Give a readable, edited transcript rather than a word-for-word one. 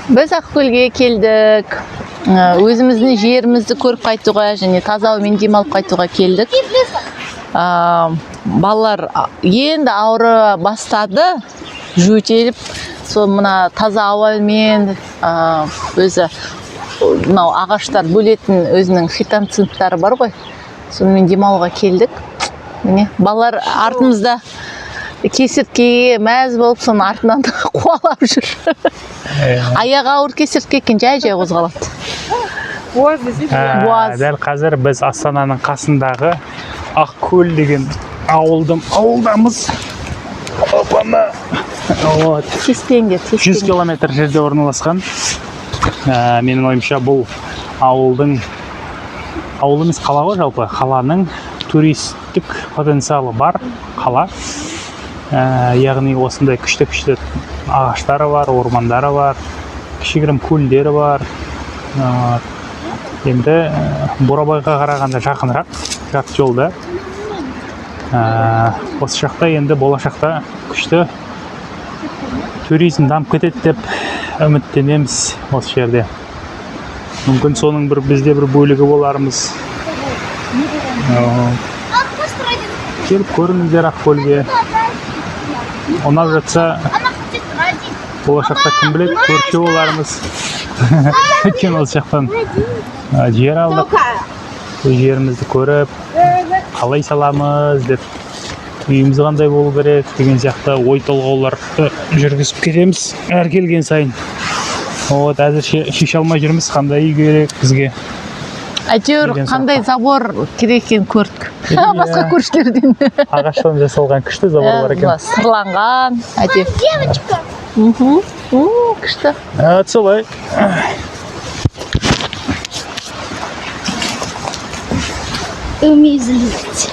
Біз Ақкөлге келдік. Өзіміздің жерімізді көріп қайтуға және таза ауамен демалып қайтуға келдік. Балалар енді ауыры бастады, жөтеліп, сол мына таза ауамен өзі мынау ағаштар бөлетін өзінің фитонцидтары бар ғой. Сонымен демалуға келдік. Міне, балалар артымызда кесірткеге мәз болып, соның артынан қуалап жүр. Аяғы ауыр кесіртке екен, жай қозғалады. Дәл қазір біз Астананың қасындағы Ақкөл деген ауылдамыз. Опана. 100 километр жерде орналасқан. Менің ойымша бұл ауыл емес, қала ғой жалпы. Қаланың туристік потенциалы бар қала. Яғни осындай күшті ағаштары бар, ормандары бар, кішігірім көлдері бар. Енді Бурабайға қарағанда жақынырақ, жарты жолда. Осы жақта енді болашақта күшті туризм дамып кетеді деп үміттенеміз осы жерде. Мүмкін соның бізде бір бөлігі болармыз. Келіп көріңіздер Ақкөлге. Ұнап жатса, болашақта кім біледі, көрші болармыз. Өткен осы жақтан жер алдық. Жерімізді көріп, қалай саламыз деп, үйіміз қандай болу керек деген сияқты ой толғауларды жүргізіп кетеміз әр келген сайын. Әзір шеше алмай жүрміз, қандай үй керек бізге. Әйтеуір қандай забор керек екенін көрдік. Басқа көршілерден. Ағаштан жасалған күшті забор бар екен. Сырланған. Девочка. Күшті. Солай. Умею залезть.